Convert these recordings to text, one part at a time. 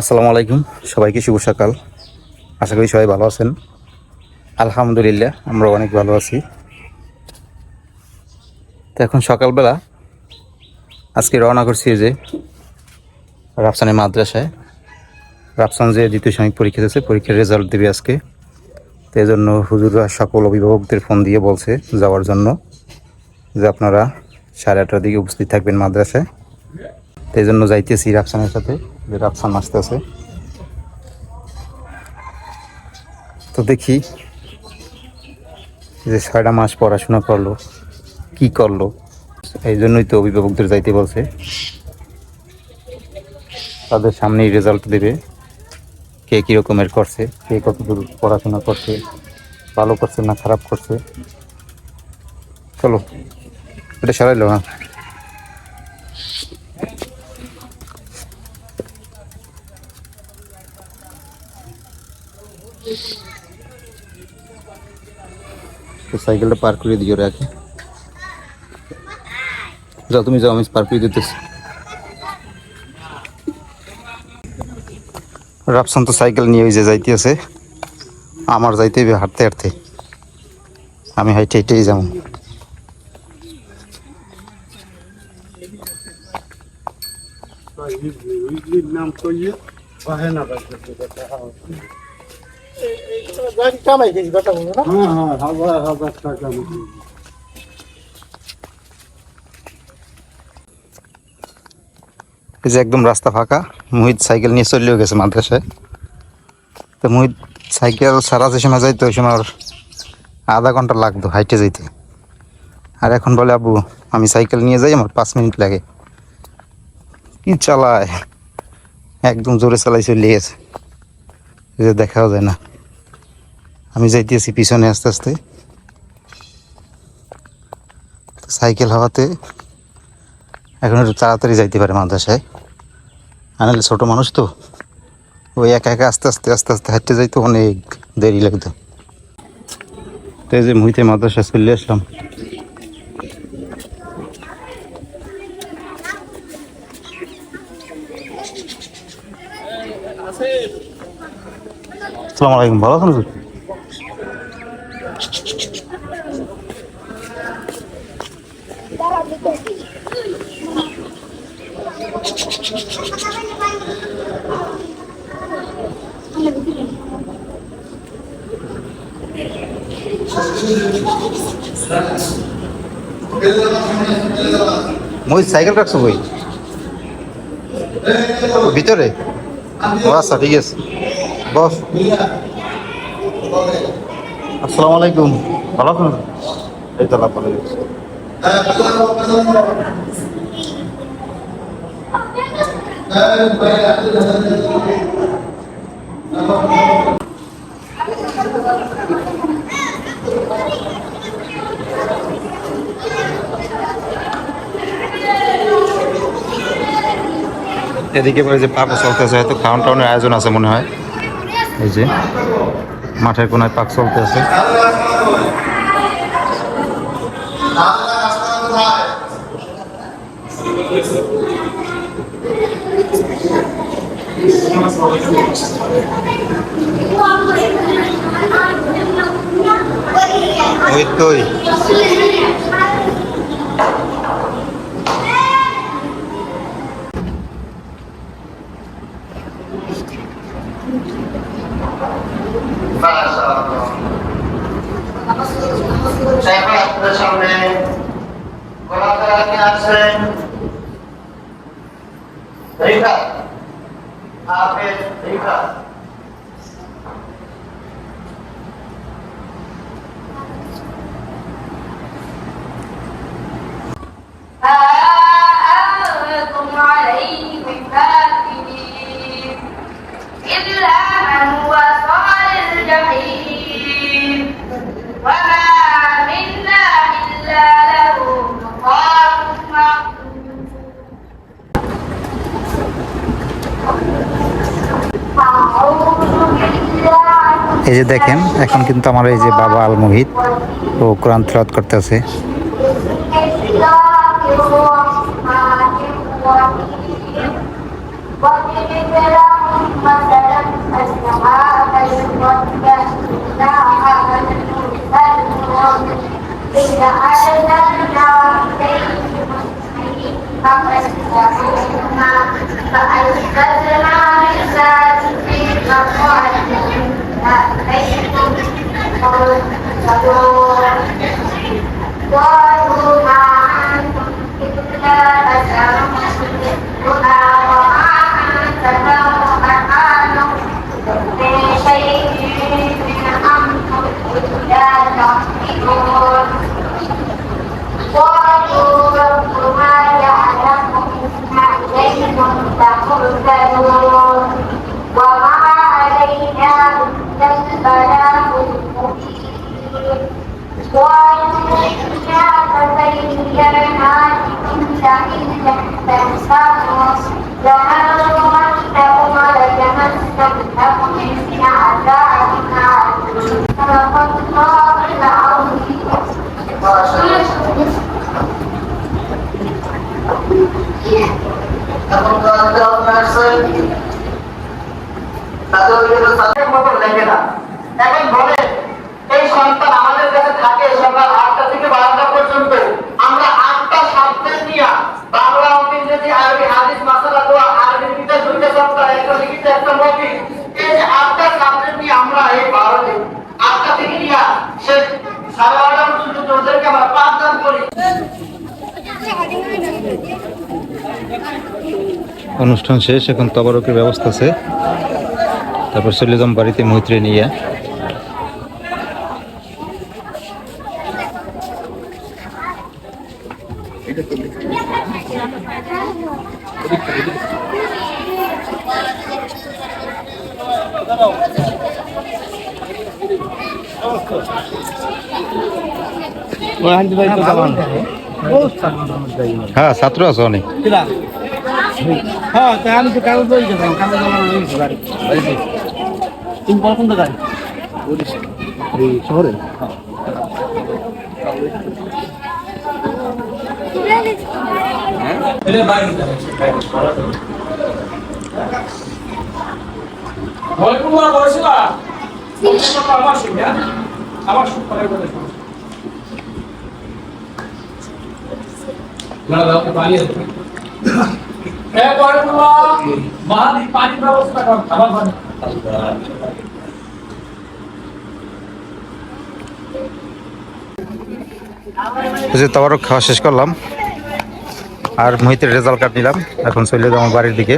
আসসালামু আলাইকুম, সবাইকে শুভ সকাল। আশা করি সবাই ভালো আছেন। আলহামদুলিল্লাহ, আমরা অনেক ভালো আছি। তো এখন সকালবেলা আজকে রওনা করছি যে রাফসানের মাদ্রাসায়। রাফসান যে দ্বিতীয় সাময়িক পরীক্ষা দিয়েছে, পরীক্ষার রেজাল্ট দেবে আজকে। তো এই জন্য হুজুররা সকল অভিভাবকদের ফোন দিয়ে বলছে যাওয়ার জন্য, যে আপনারা 8:30টার দিকে উপস্থিত থাকবেন মাদ্রাসায়। তো এই জন্য যাইতেছি রাফসানের সাথে, যে রাফসান আসতেছে। তো দেখি যে 6টা মাস পড়াশোনা করলো, কি করলো। এই জন্যই তো অভিভাবকদের যাইতে বলছে। তাদের সামনেই রেজাল্ট দেবে, কে কী রকমের করছে, কে কতদূর পড়াশোনা করছে, ভালো করছে না খারাপ করছে। চলো, এটা সরাইলো না। তো সাইকেলটা পার করে দিও রাখে। যাও, তুমি যাও, আমি পার করে দিতেছি। রাফসান তো সাইকেল নিয়ে ওই যে যাইতে আছে, আমার যাইতে হবে হাঁটতে হাঁটতে। আমি হাইটে হেঁটেই যাবো। এই যে একদম রাস্তা ফাঁকা, মুহিত সাইকেল নিয়ে চলেও গেছে মাদ্রাসায়। তো মুহিত সাইকেল সারা যে সময় যাইতো ওই সময় আধা ঘন্টা লাগতো হাইটে যাইতে। আর এখন বলে আব্বু আমি সাইকেল নিয়ে যাই, আমার 5 মিনিট লাগে। কি চালায়, একদম জোরে চালাই চলে গেছে, যে দেখাও যায় না। আমি যাইতেছি পিছনে আস্তে আস্তে। সাইকেল হওয়াতে এখন একটু তাড়াতাড়ি যাইতে পারে মাদ্রাসায়। আনালে ছোটো মানুষ তো, ওই একা একা আস্তে আস্তে আস্তে আস্তে হাঁটতে যাইতো, অনেক দেরি লাগতো। তো এই যে মুহিতে মাদ্রাসায় চলে আসলাম। আসসালামু আলাইকুম, ভালো আছেন? মই সাইকেল রাখছো বই ভিতরে? ও আচ্ছা, ঠিক আছে, বস। আসসালামু আলাইকুম, ভালো আছেন? এই তো ভালো আছি। এদিকে বলে যে পাক চলতেছে, হয়তো খাওয়ান টাউনের আয়োজন আছে মনে হয়। এই যে মাঠের কোনায় পাক চলতেছে। ওই তোই সামনে আছেন إلا من هو صال الجحيم وما منا إلا له مقام معلوم. এই যে দেখেন, এখন কিন্তু আমার এই যে বাবা আল মুহিত ও কোরআন তেলাওয়াত করতেছে। واضرب لهم مثلا أصحاب القرية إذ أرسلنا إليهم فكذبوهما فأنزلنا رسالة في مقالهم أتيتم مرسلون قالوا ما أنتم إلا بشر مثلنا وما أنزل الرحمن من شيء أنتم إلا تحسبون قالوا ربنا يعلم إنا إليكم لمرسلون وما علينا إلا البلاغ المبين قالوا إنا تزينا بكم لئن لم تنتهوا لنرجمنكم وليمسنكم منا عذاب أليم صدق الله العظيم এখন বলে এই সন্তান আমাদের কাছে থাকে সকাল 8টা থেকে 12টা পর্যন্ত। আমরা 8টা সাবজেক্ট নিয়ে বাংলা, ইংরেজি, আরবি, হাদিস, মাসালা, দোয়া, আরবি কিতাব 2টা সপ্তাহ, একটা লিখিত, একটা মৌখিক, এই যে 8টা সাবজেক্ট নিয়ে আমরা এই 12 দিন 8টা থেকে নিয়ে সে 12:30 পর্যন্ত ওদেরকে আমরা পাঠদান করি। অনুষ্ঠান শেষ, এখন তবারকের ব্যবস্থা আছে। তারপর চলে যাম বাড়িতে মৈত্রী নিয়ে। হ্যাঁ, ছাত্র আছে অনেক। হ্যাঁ, তাই আমি তো কাগজ বই গেছিলাম, কাগজ আমার গাড়ি তুমি কখন তো গাড়ি শহরে পানি ব্যবস্থা কর খাবার পানি। তবারক খাওয়া শেষ করলাম আর মহিতের রেজাল্ট কার্ড নিলাম। এখন চলে যাবো বাড়ির দিকে।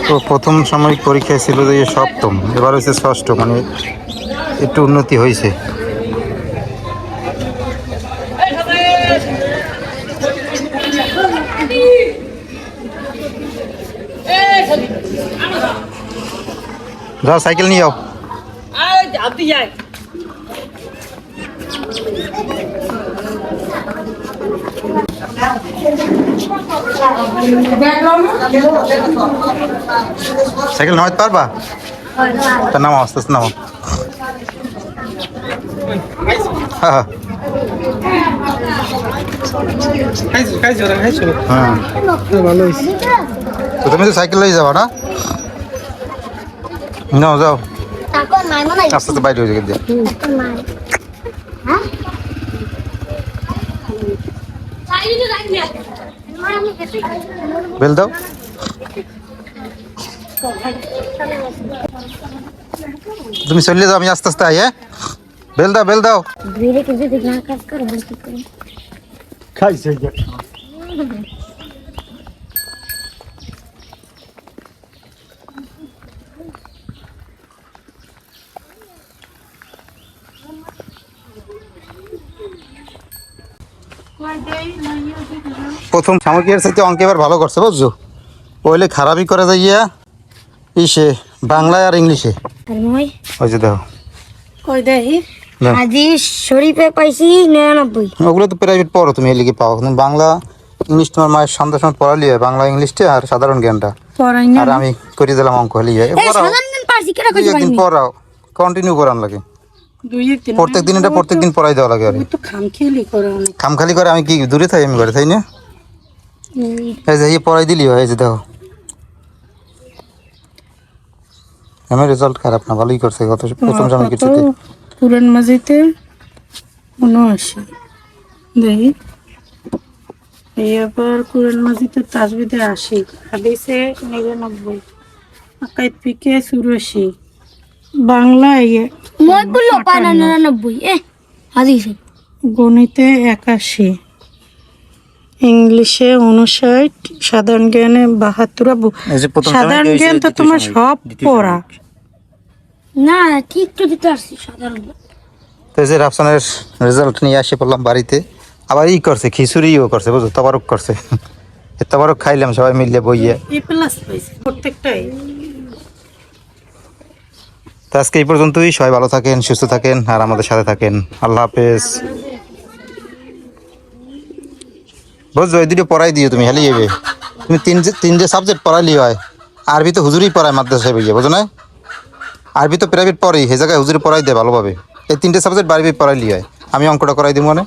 তো প্রথম সাময়িক পরীক্ষায় ছিল যে সপ্তম, এবার হয়েছে ষষ্ঠ, মানে একটু উন্নতি হয়েছে। যাও সাইকেল নিয়ে যাও। সাইকেল নামাতে পারবা? তা নামো, আস্তে আস্তে নামো। হ্যাঁ, তো তুমি তো সাইকেল লই যাবা না? নাও যাও, আস্তে আস্তে বাইরে হয়ে যাবে। বেল দাও। তুমি চলে যাও, আমি আস্তে আস্তে আই। হ্যাঁ, বেল দাও, বেল দাও। প্রথম সামগ্রীর সাথে অঙ্কে এবার ভালো করছে, বুঝছো? পহলে খারাপই করে যাইয়া ইসে বাংলায় আর ইংলিশে। ওই যে দেখো, হাদিস শরীফে পাইছি 99। ওগুলো তো প্রাইভেট পড়ো তুমি, এলিগে পাও। কিন্তু বাংলা ইংলিশ তোমার মায়ের সন্ধ্যার সময় পড়ালি হয়, বাংলা ইংলিশটা আর সাধারণ জ্ঞানটা। পড়াই না আর আমি করে দিলাম অঙ্ক হলি হয়। পড়াও দুই একদিন পড়াও, কন্টিনিউ করান লাগে। দুই একদিন প্রত্যেক দিন এটা প্রত্যেক দিন পড়াই দেওয়া লাগে। আর ওই তো খামখেয়ালি করে অনেক। খামখালি করে আমি কি দূরে থাকি আমি ঘরে, তাই না? এই যে পড়াই দিলি হয়, এই যে দেখো আমার রেজাল্ট খারাপ না, ভালোই করছে গত প্রথম সময় কিছুতে। পুরান মাঝিতে 79 দেখি, এবার পুরান মাঝিতে তাজবিদে 80, হাদিসে 99, আকাইদ পিকে 84, বাংলায় মই বললো 99 হাদিসে গণিতে 81, ইংলিশে 59, সাধারণ জ্ঞানে 72। এই যে প্রথম সাধারণ সময় জ্ঞান তো দ্বিতীয় তোমার সময়, সব দ্বিতীয় পড়া। সময়। না ঠিক তো দিতে আসছি সাধারণ তো এই যে রাফসানের রেজাল্ট নিয়ে আসে পড়লাম বাড়িতে। আবার ই করছে, খিচুড়িও করছে, বুঝো, তবারক করছে। এই তবারক খাইলাম সবাই মিলে বইয়ে। প্লাস পাইছে প্রত্যেকটাই। তো আজকে এই পর্যন্তই। সবাই ভালো থাকেন, সুস্থ থাকেন আর আমাদের সাথে থাকেন। আল্লাহ হাফেজ। বুঝছো, এই দুটো পড়াই দিও তুমি, হেলে যাবে। তুমি তিন যে সাবজেক্ট পড়াইলি হয়। আরবি তো হুজুরই পড়ায় মাদ্রাসায় বইয়ে, বুঝো না? আরবি তো প্রাইভেট পড়েই, সেই জায়গায় হুজুরি পড়াই দেয় ভালোভাবে। এই 3টে সাবজেক্ট বাড়ি পড়াইলি হয়। আমি অঙ্কটা করাই দিব মানে।